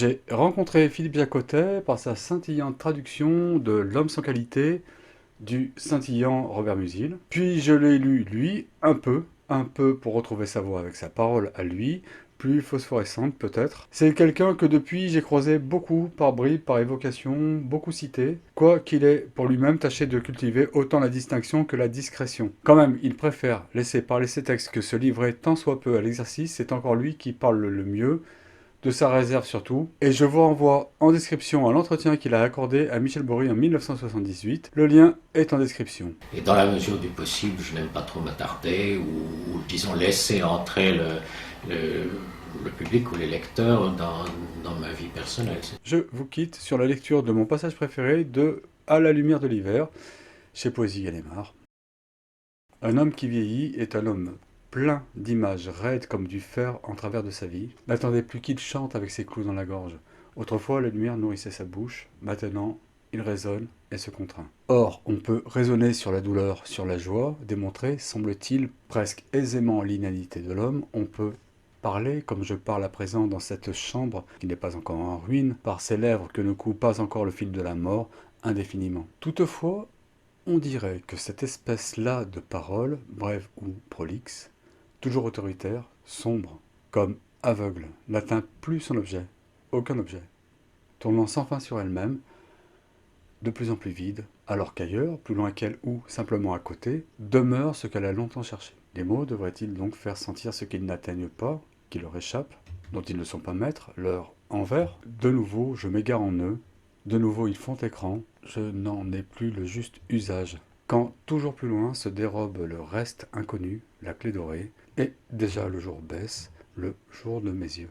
J'ai rencontré Philippe Jacotet par sa scintillante traduction de L'homme sans qualité du scintillant Robert Musil. Puis je l'ai lu, lui, un peu pour retrouver sa voix avec sa parole à lui, plus phosphorescente peut-être. C'est quelqu'un que depuis j'ai croisé beaucoup par bribes, par évocation, beaucoup cité, quoi qu'il ait pour lui-même tâché de cultiver autant la distinction que la discrétion. Quand même, il préfère laisser parler ses textes que se livrer tant soit peu à l'exercice, c'est encore lui qui parle le mieux, de sa réserve surtout, et je vous renvoie en description à l'entretien qu'il a accordé à Michel Bory en 1978. Le lien est en description. Et dans la mesure du possible, je n'aime pas trop m'attarder disons, laisser entrer le, le public ou les lecteurs dans ma vie personnelle. Je vous quitte sur la lecture de mon passage préféré de À la lumière de l'hiver, chez Poésie Gallimard. Un homme qui vieillit est un homme plein d'images raides comme du fer en travers de sa vie. N'attendez plus qu'il chante avec ses clous dans la gorge. Autrefois, la lumière nourrissait sa bouche. Maintenant, il raisonne et se contraint. Or, on peut raisonner sur la douleur, sur la joie, démontrer, semble-t-il, presque aisément l'inanité de l'homme. On peut parler, comme je parle à présent dans cette chambre qui n'est pas encore en ruine, par ces lèvres que ne coupe pas encore le fil de la mort, indéfiniment. Toutefois, on dirait que cette espèce-là de parole, brève ou prolixe, toujours autoritaire, sombre, comme aveugle, n'atteint plus son objet, aucun objet, tournant sans fin sur elle-même, de plus en plus vide, alors qu'ailleurs, plus loin qu'elle ou simplement à côté, demeure ce qu'elle a longtemps cherché. Les mots devraient-ils donc faire sentir ce qu'ils n'atteignent pas, qui leur échappe, dont ils ne sont pas maîtres, leur envers? De nouveau, je m'égare en eux, de nouveau ils font écran, je n'en ai plus le juste usage. Quand toujours plus loin se dérobe le reste inconnu, la clé dorée, et déjà le jour baisse, le jour de mes yeux.